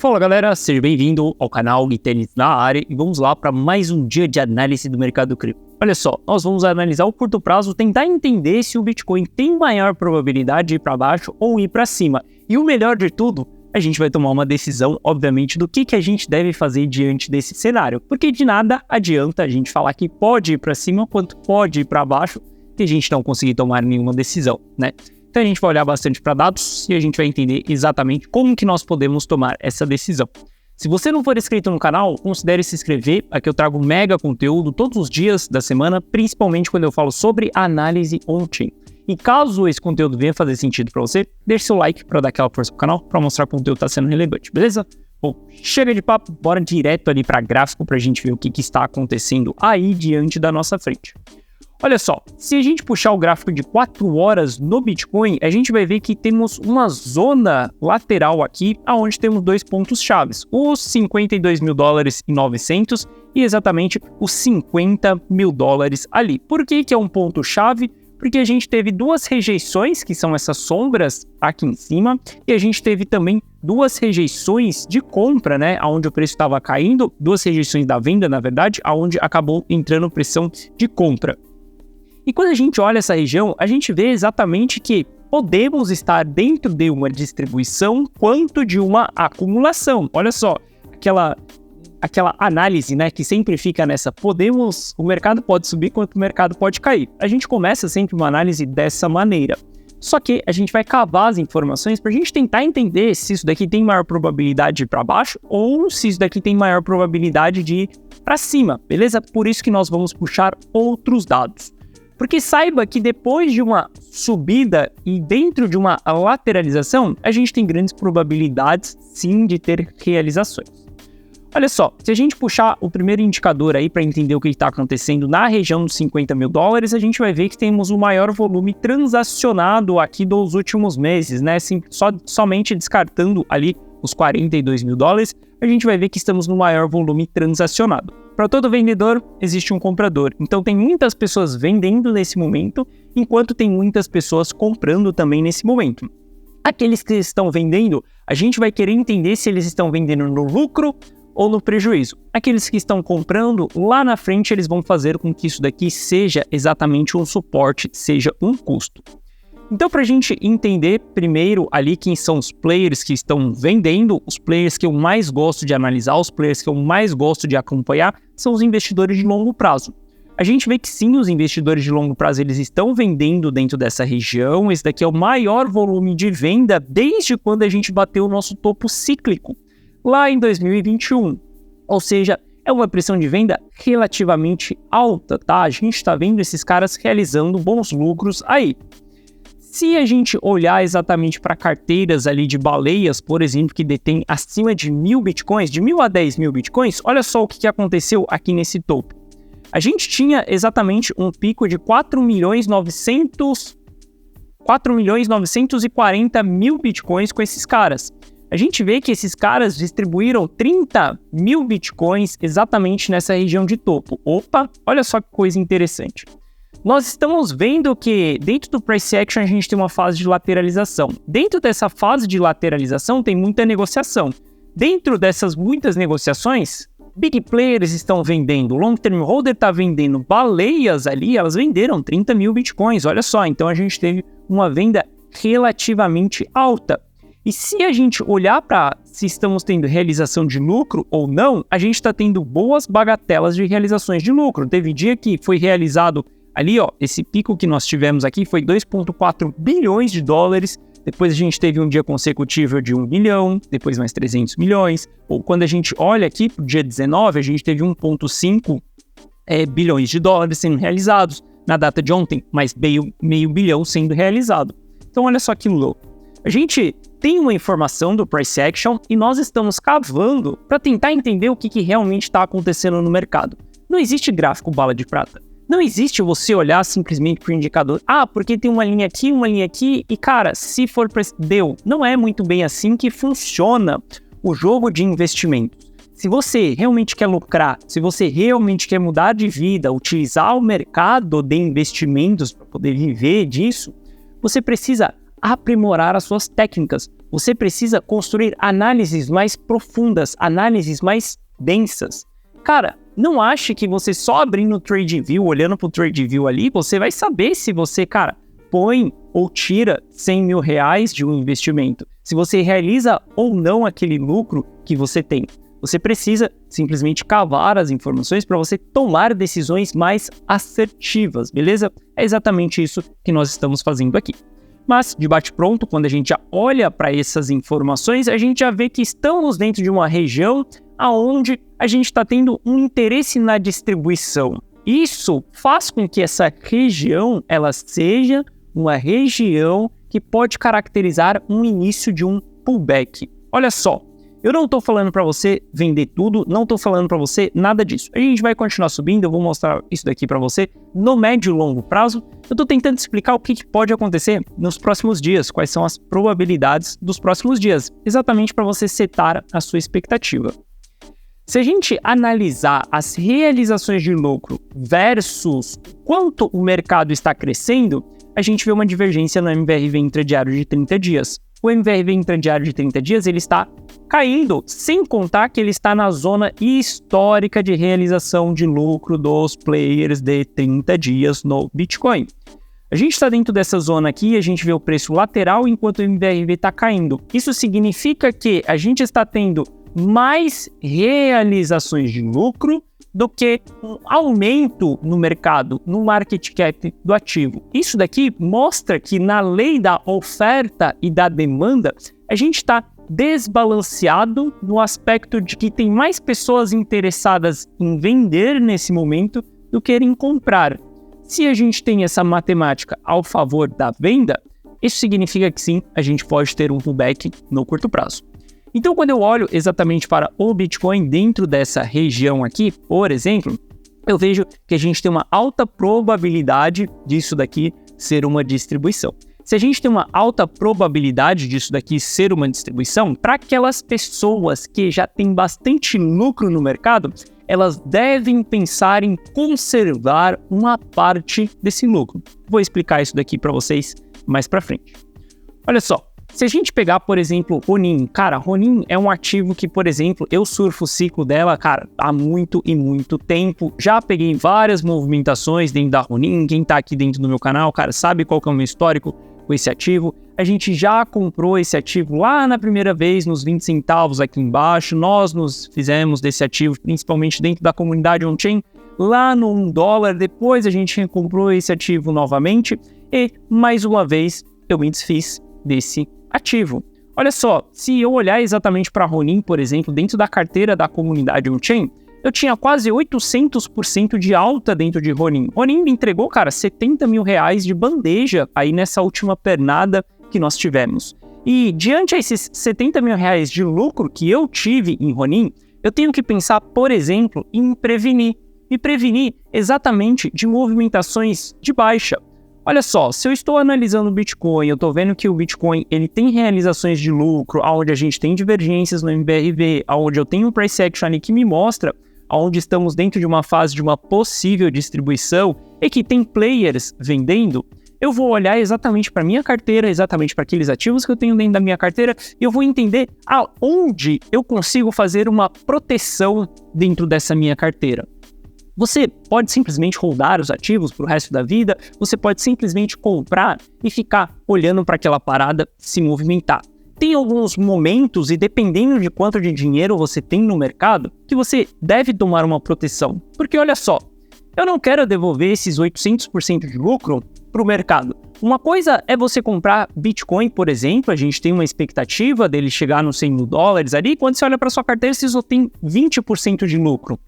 Fala galera, seja bem-vindo ao canal Tênis na área e vamos lá para mais um dia de análise do mercado cripto. Olha só, nós vamos analisar o curto prazo, tentar entender se o Bitcoin tem maior probabilidade de ir para baixo ou ir para cima. E o melhor de tudo, a gente vai tomar uma decisão, obviamente, do que a gente deve fazer diante desse cenário. Porque de nada adianta a gente falar que pode ir para cima quanto pode ir para baixo e a gente não conseguir tomar nenhuma decisão, né? Então a gente vai olhar bastante para dados e a gente vai entender exatamente como que nós podemos tomar essa decisão. Se você não for inscrito no canal, considere se inscrever. Aqui eu trago mega conteúdo todos os dias da semana, principalmente quando eu falo sobre análise on-chain. E caso esse conteúdo venha fazer sentido para você, deixe seu like para dar aquela força pro canal, para mostrar que o conteúdo está sendo relevante, beleza? Bom, chega de papo, bora direto ali para gráfico para a gente ver o que está acontecendo aí diante da nossa frente. Olha só, se a gente puxar o gráfico de 4 horas no Bitcoin, a gente vai ver que temos uma zona lateral aqui, onde temos dois pontos chaves, os 52 mil dólares e 900 e exatamente os 50 mil dólares ali. Por que é um ponto chave? Porque a gente teve duas rejeições, que são essas sombras aqui em cima, e a gente teve também duas rejeições de compra, né, onde o preço estava caindo, duas rejeições da venda, na verdade, onde acabou entrando pressão de compra. E quando a gente olha essa região, a gente vê exatamente que podemos estar dentro de uma distribuição quanto de uma acumulação. Olha só, aquela análise, né, que sempre fica nessa, o mercado pode subir quanto o mercado pode cair. A gente começa sempre uma análise dessa maneira. Só que a gente vai cavar as informações para a gente tentar entender se isso daqui tem maior probabilidade de ir para baixo ou se isso daqui tem maior probabilidade de ir para cima, beleza? Por isso que nós vamos puxar outros dados. Porque saiba que depois de uma subida e dentro de uma lateralização, a gente tem grandes probabilidades, sim, de ter realizações. Olha só, se a gente puxar o primeiro indicador aí para entender o que está acontecendo na região dos 50 mil dólares, a gente vai ver que temos o maior volume transacionado aqui dos últimos meses, né? Somente descartando ali os 42 mil dólares, a gente vai ver que estamos no maior volume transacionado. Para todo vendedor, existe um comprador. Então, tem muitas pessoas vendendo nesse momento, enquanto tem muitas pessoas comprando também nesse momento. Aqueles que estão vendendo, a gente vai querer entender se eles estão vendendo no lucro ou no prejuízo. Aqueles que estão comprando, lá na frente, eles vão fazer com que isso daqui seja exatamente um suporte, seja um custo. Então, para a gente entender primeiro ali quem são os players que estão vendendo, os players que eu mais gosto de analisar, os players que eu mais gosto de acompanhar, são os investidores de longo prazo. A gente vê que sim, os investidores de longo prazo eles estão vendendo dentro dessa região. Esse daqui é o maior volume de venda desde quando a gente bateu o nosso topo cíclico, lá em 2021. Ou seja, é uma pressão de venda relativamente alta, tá? A gente está vendo esses caras realizando bons lucros aí. Se a gente olhar exatamente para carteiras ali de baleias, por exemplo, que detém acima de 1.000 bitcoins, de 1.000 a 10.000 bitcoins, olha só o que aconteceu aqui nesse topo. A gente tinha exatamente um pico de 4.940 mil bitcoins com esses caras. A gente vê que esses caras distribuíram 30 mil bitcoins exatamente nessa região de topo. Opa, olha só que coisa interessante. Nós estamos vendo que dentro do price action a gente tem uma fase de lateralização. Dentro dessa fase de lateralização tem muita negociação. Dentro dessas muitas negociações, big players estão vendendo, long term holder está vendendo, baleias ali, elas venderam 30 mil bitcoins, olha só. Então a gente teve uma venda relativamente alta. E se a gente olhar para se estamos tendo realização de lucro ou não, a gente está tendo boas bagatelas de realizações de lucro. Teve dia que foi realizado ali, ó, esse pico que nós tivemos aqui foi 2,4 bilhões de dólares. Depois a gente teve um dia consecutivo de 1 bilhão, depois mais 300 milhões. Ou quando a gente olha aqui para o dia 19, a gente teve 1,5 bilhões de dólares sendo realizados. Na data de ontem, mais meio bilhão sendo realizado. Então olha só que louco. A gente tem uma informação do price action e nós estamos cavando para tentar entender o que realmente está acontecendo no mercado. Não existe gráfico bala de prata. Não existe você olhar simplesmente para o indicador, porque tem uma linha aqui, e cara, se for deu. Não é muito bem assim que funciona o jogo de investimentos. Se você realmente quer lucrar, se você realmente quer mudar de vida, utilizar o mercado de investimentos para poder viver disso, você precisa aprimorar as suas técnicas. Você precisa construir análises mais profundas, análises mais densas. Cara, não ache que você só abrindo o TradingView, olhando para o TradingView ali, você vai saber se você, cara, põe ou tira 100 mil reais de um investimento. Se você realiza ou não aquele lucro que você tem. Você precisa simplesmente cavar as informações para você tomar decisões mais assertivas, beleza? É exatamente isso que nós estamos fazendo aqui. Mas, de bate-pronto, quando a gente já olha para essas informações, a gente já vê que estamos dentro de uma região onde a gente está tendo um interesse na distribuição. Isso faz com que essa região ela seja uma região que pode caracterizar um início de um pullback. Olha só, eu não estou falando para você vender tudo, não estou falando para você nada disso. A gente vai continuar subindo, eu vou mostrar isso daqui para você no médio e longo prazo. Eu estou tentando explicar o que pode acontecer nos próximos dias, quais são as probabilidades dos próximos dias, exatamente para você setar a sua expectativa. Se a gente analisar as realizações de lucro versus quanto o mercado está crescendo, a gente vê uma divergência no MVRV intradiário de 30 dias. O MVRV intradiário de 30 dias ele está caindo, sem contar que ele está na zona histórica de realização de lucro dos players de 30 dias no Bitcoin. A gente está dentro dessa zona aqui, a gente vê o preço lateral enquanto o MVRV está caindo. Isso significa que a gente está tendo mais realizações de lucro do que um aumento no mercado, no market cap do ativo. Isso daqui mostra que na lei da oferta e da demanda, a gente está desbalanceado no aspecto de que tem mais pessoas interessadas em vender nesse momento do que em comprar. Se a gente tem essa matemática ao favor da venda, isso significa que sim, a gente pode ter um pullback no curto prazo. Então, quando eu olho exatamente para o Bitcoin dentro dessa região aqui, por exemplo, eu vejo que a gente tem uma alta probabilidade disso daqui ser uma distribuição. Se a gente tem uma alta probabilidade disso daqui ser uma distribuição, para aquelas pessoas que já têm bastante lucro no mercado, elas devem pensar em conservar uma parte desse lucro. Vou explicar isso daqui para vocês mais para frente. Olha só. Se a gente pegar, por exemplo, Ronin, cara, Ronin é um ativo que, por exemplo, eu surfo o ciclo dela, cara, há muito e muito tempo. Já peguei várias movimentações dentro da Ronin. Quem tá aqui dentro do meu canal, cara, sabe qual que é o meu histórico com esse ativo. A gente já comprou esse ativo lá na primeira vez, nos 20 centavos aqui embaixo. Nós nos fizemos desse ativo, principalmente dentro da comunidade on-chain, lá no $1. Depois a gente comprou esse ativo novamente e, mais uma vez, eu me desfiz desse ativo. Olha só, se eu olhar exatamente para Ronin, por exemplo, dentro da carteira da comunidade on-chain, eu tinha quase 800% de alta dentro de Ronin. Ronin me entregou, cara, 70 mil reais de bandeja aí nessa última pernada que nós tivemos. E diante desses 70 mil reais de lucro que eu tive em Ronin, eu tenho que pensar, por exemplo, em prevenir. E prevenir exatamente de movimentações de baixa. Olha só, se eu estou analisando o Bitcoin, eu estou vendo que o Bitcoin ele tem realizações de lucro, onde a gente tem divergências no MVRV, onde eu tenho um price action ali que me mostra onde estamos dentro de uma fase de uma possível distribuição e que tem players vendendo, eu vou olhar exatamente para a minha carteira, exatamente para aqueles ativos que eu tenho dentro da minha carteira e eu vou entender aonde eu consigo fazer uma proteção dentro dessa minha carteira. Você pode simplesmente holdar os ativos para o resto da vida, você pode simplesmente comprar e ficar olhando para aquela parada se movimentar. Tem alguns momentos, e dependendo de quanto de dinheiro você tem no mercado, que você deve tomar uma proteção. Porque olha só, eu não quero devolver esses 800% de lucro para o mercado. Uma coisa é você comprar Bitcoin, por exemplo, a gente tem uma expectativa dele chegar nos 100 mil dólares ali, quando você olha para sua carteira, você só tem 20% de lucro.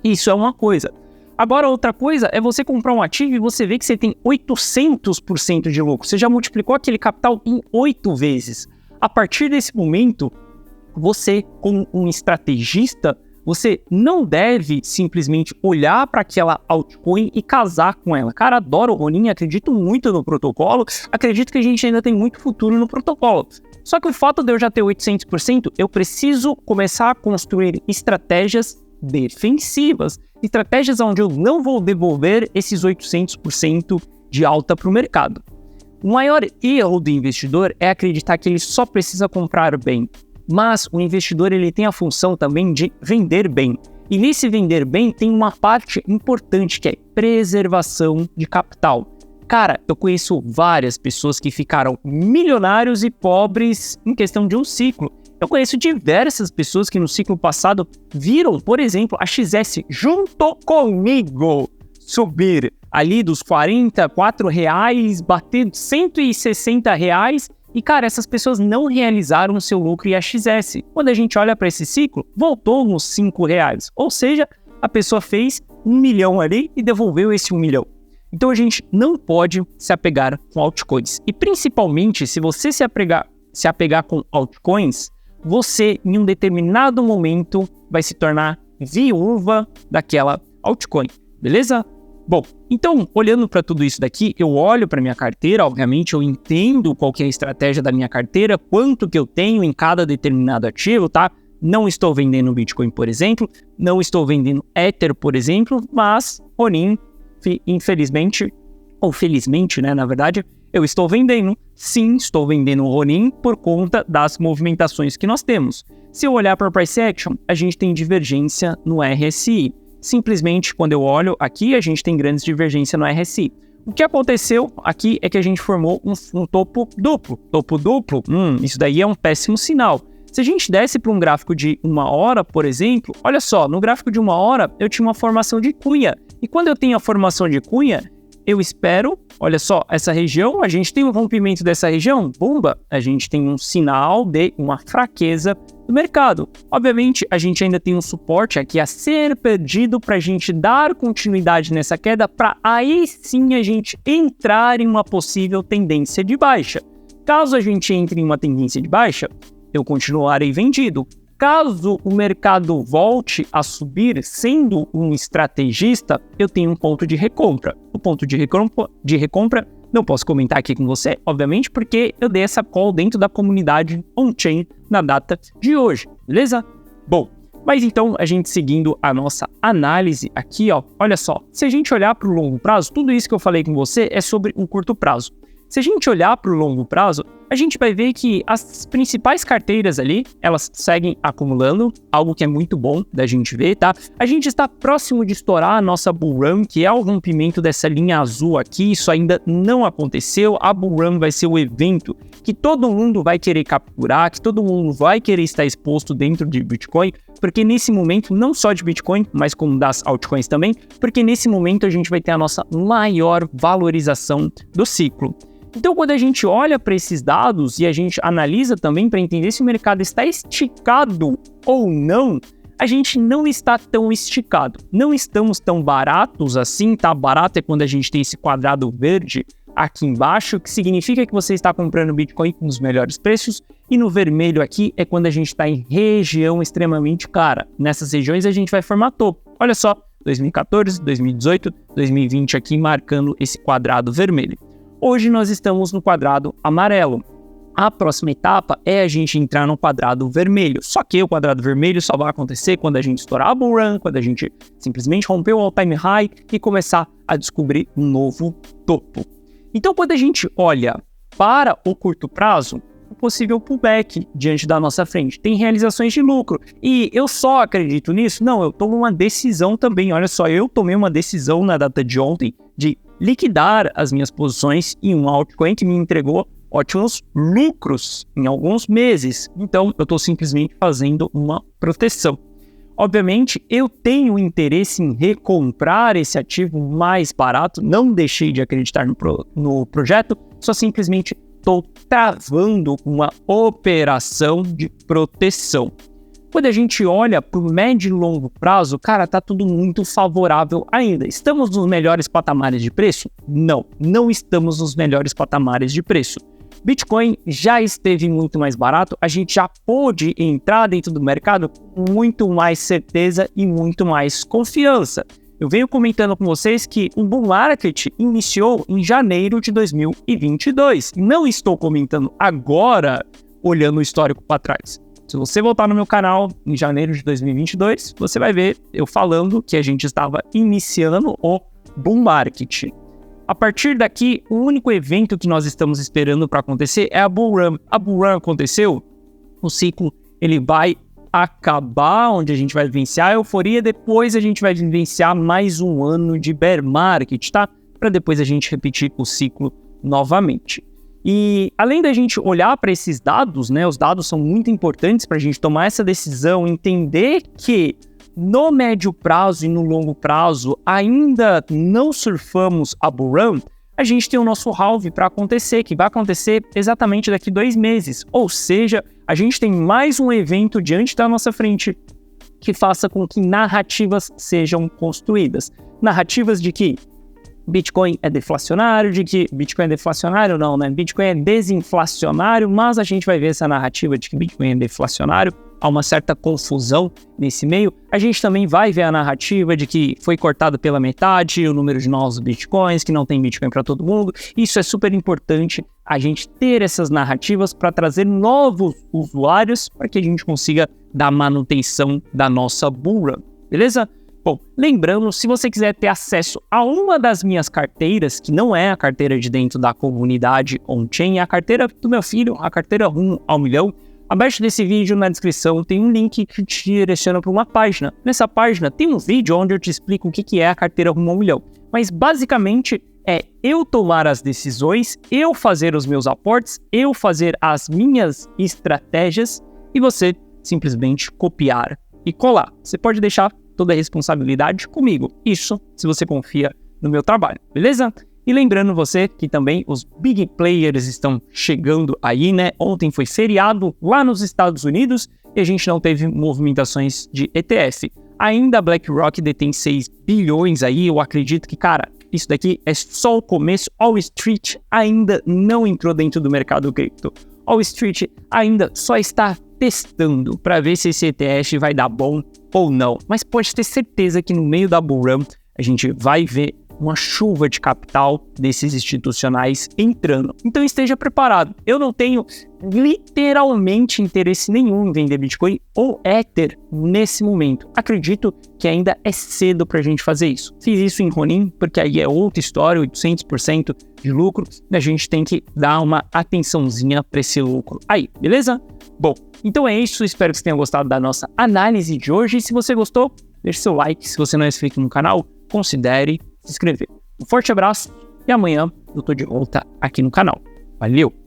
Isso é uma coisa. Agora, outra coisa é você comprar um ativo e você vê que você tem 800% de lucro. Você já multiplicou aquele capital em 8 vezes. A partir desse momento, você, como um estrategista, você não deve simplesmente olhar para aquela altcoin e casar com ela. Cara, adoro o Ronin, acredito muito no protocolo, acredito que a gente ainda tem muito futuro no protocolo. Só que o fato de eu já ter 800%, eu preciso começar a construir estratégias defensivas, estratégias onde eu não vou devolver esses 800% de alta para o mercado. O maior erro do investidor é acreditar que ele só precisa comprar bem. Mas o investidor ele tem a função também de vender bem. E nesse vender bem tem uma parte importante que é preservação de capital. Cara, eu conheço várias pessoas que ficaram milionários e pobres em questão de um ciclo. Eu conheço diversas pessoas que no ciclo passado viram, por exemplo, a XS junto comigo subir ali dos R$44, bater R$160. E, cara, essas pessoas não realizaram o seu lucro e a XS. Quando a gente olha para esse ciclo, voltou nos R$5. Ou seja, a pessoa fez 1 milhão ali e devolveu esse 1 milhão. Então a gente não pode se apegar com altcoins. E principalmente, se você se apegar com altcoins, você, em um determinado momento, vai se tornar viúva daquela altcoin. Beleza? Bom, então, olhando para tudo isso daqui, eu olho para minha carteira, obviamente eu entendo qual que é a estratégia da minha carteira, quanto que eu tenho em cada determinado ativo, tá? Não estou vendendo Bitcoin, por exemplo, não estou vendendo Ether, por exemplo, mas Ronin, infelizmente, ou felizmente, né, na verdade, eu estou vendendo. Sim, estou vendendo o Ronin por conta das movimentações que nós temos. Se eu olhar para o Price Action, a gente tem divergência no RSI. Simplesmente, quando eu olho aqui, a gente tem grandes divergências no RSI. O que aconteceu aqui é que a gente formou um topo duplo. Topo duplo, isso daí é um péssimo sinal. Se a gente desce para um gráfico de 1 hora, por exemplo, olha só, no gráfico de 1 hora eu tinha uma formação de cunha. E quando eu tenho a formação de cunha, eu espero, olha só, essa região, a gente tem um rompimento dessa região, bumba, a gente tem um sinal de uma fraqueza do mercado. Obviamente, a gente ainda tem um suporte aqui a ser perdido para a gente dar continuidade nessa queda, para aí sim a gente entrar em uma possível tendência de baixa. Caso a gente entre em uma tendência de baixa, eu continuarei vendido. Caso o mercado volte a subir sendo um estrategista, eu tenho um ponto de recompra. O ponto de recompra não posso comentar aqui com você, obviamente, porque eu dei essa call dentro da comunidade on-chain na data de hoje, beleza? Bom, mas então a gente seguindo a nossa análise aqui, ó, olha só, se a gente olhar para o longo prazo, tudo isso que eu falei com você é sobre um curto prazo. Se a gente olhar para o longo prazo, a gente vai ver que as principais carteiras ali, elas seguem acumulando, algo que é muito bom da gente ver, tá? A gente está próximo de estourar a nossa Bull Run, que é o rompimento dessa linha azul aqui, isso ainda não aconteceu. A Bull Run vai ser o evento que todo mundo vai querer capturar, que todo mundo vai querer estar exposto dentro de Bitcoin, porque nesse momento, não só de Bitcoin, mas como das altcoins também, porque nesse momento a gente vai ter a nossa maior valorização do ciclo. Então, quando a gente olha para esses dados e a gente analisa também para entender se o mercado está esticado ou não, a gente não está tão esticado. Não estamos tão baratos assim, tá? Barato é quando a gente tem esse quadrado verde aqui embaixo, que significa que você está comprando Bitcoin com os melhores preços, e no vermelho aqui é quando a gente está em região extremamente cara. Nessas regiões a gente vai formar topo. Olha só, 2014, 2018, 2020 aqui marcando esse quadrado vermelho. Hoje nós estamos no quadrado amarelo. A próxima etapa é a gente entrar no quadrado vermelho. Só que o quadrado vermelho só vai acontecer quando a gente estourar a Bull Run, quando a gente simplesmente romper o all-time high e começar a descobrir um novo topo. Então, quando a gente olha para o curto prazo, o possível pullback diante da nossa frente tem realizações de lucro. E eu só acredito nisso? Não, eu tomo uma decisão também. Olha só, eu tomei uma decisão na data de ontem de liquidar as minhas posições em um altcoin que me entregou ótimos lucros em alguns meses. Então, eu estou simplesmente fazendo uma proteção. Obviamente, eu tenho interesse em recomprar esse ativo mais barato, não deixei de acreditar no projeto, só simplesmente estou travando uma operação de proteção. Quando a gente olha para o médio e longo prazo, cara, tá tudo muito favorável ainda. Estamos nos melhores patamares de preço? Não, não estamos nos melhores patamares de preço. Bitcoin já esteve muito mais barato, a gente já pôde entrar dentro do mercado com muito mais certeza e muito mais confiança. Eu venho comentando com vocês que o bull market iniciou em janeiro de 2022. Não estou comentando agora, olhando o histórico para trás. Se você voltar no meu canal em janeiro de 2022, você vai ver eu falando que a gente estava iniciando o bull market. a partir daqui, o único evento que nós estamos esperando para acontecer é a Bull Run. A Bull Run aconteceu, o ciclo ele vai acabar, onde a gente vai vivenciar a euforia, depois a gente vai vivenciar mais um ano de bear market, tá? Para depois a gente repetir o ciclo novamente. E além da gente olhar para esses dados, né, os dados são muito importantes para a gente tomar essa decisão, entender que no médio prazo e no longo prazo ainda não surfamos a Bull Run, a gente tem o nosso halve para acontecer, que vai acontecer exatamente daqui 2 meses. Ou seja, a gente tem mais um evento diante da nossa frente que faça com que narrativas sejam construídas. Narrativas de que Bitcoin é deflacionário, de que Bitcoin é deflacionário não, né? Bitcoin é desinflacionário, mas a gente vai ver essa narrativa de que Bitcoin é deflacionário. Há uma certa confusão nesse meio. A gente também vai ver a narrativa de que foi cortado pela metade o número de novos Bitcoins, que não tem Bitcoin para todo mundo. Isso é super importante, a gente ter essas narrativas para trazer novos usuários para que a gente consiga dar manutenção da nossa Bull Run, beleza? Bom, lembrando, se você quiser ter acesso a uma das minhas carteiras, que não é a carteira de dentro da comunidade on-chain, é a carteira do meu filho, a carteira Rumo ao Milhão, abaixo desse vídeo, na descrição, tem um link que te direciona para uma página. Nessa página tem um vídeo onde eu te explico o que é a carteira Rumo ao Milhão. Mas basicamente é eu tomar as decisões, eu fazer os meus aportes, eu fazer as minhas estratégias e você simplesmente copiar e colar. Você pode deixar toda a responsabilidade comigo. Isso se você confia no meu trabalho, beleza? E lembrando você que também os big players estão chegando aí, né? Ontem foi feriado lá nos Estados Unidos e a gente não teve movimentações de ETF. Ainda a BlackRock detém 6 bilhões aí, eu acredito que, cara, isso daqui é só o começo. Wall Street ainda não entrou dentro do mercado cripto. Wall Street ainda só está testando para ver se esse ETF vai dar bom ou não. Mas pode ter certeza que no meio da Bull Run a gente vai ver uma chuva de capital desses institucionais entrando. Então esteja preparado. Eu não tenho literalmente interesse nenhum em vender Bitcoin ou Ether nesse momento. Acredito que ainda é cedo para a gente fazer isso. Fiz isso em Ronin, porque aí é outra história, 800% de lucro. A gente tem que dar uma atençãozinha para esse lucro aí, beleza? Bom, então é isso. Espero que você tenha gostado da nossa análise de hoje. E se você gostou, deixe seu like. Se você não é inscrito no canal, considere se inscrever. Um forte abraço e amanhã eu tô de volta aqui no canal. Valeu!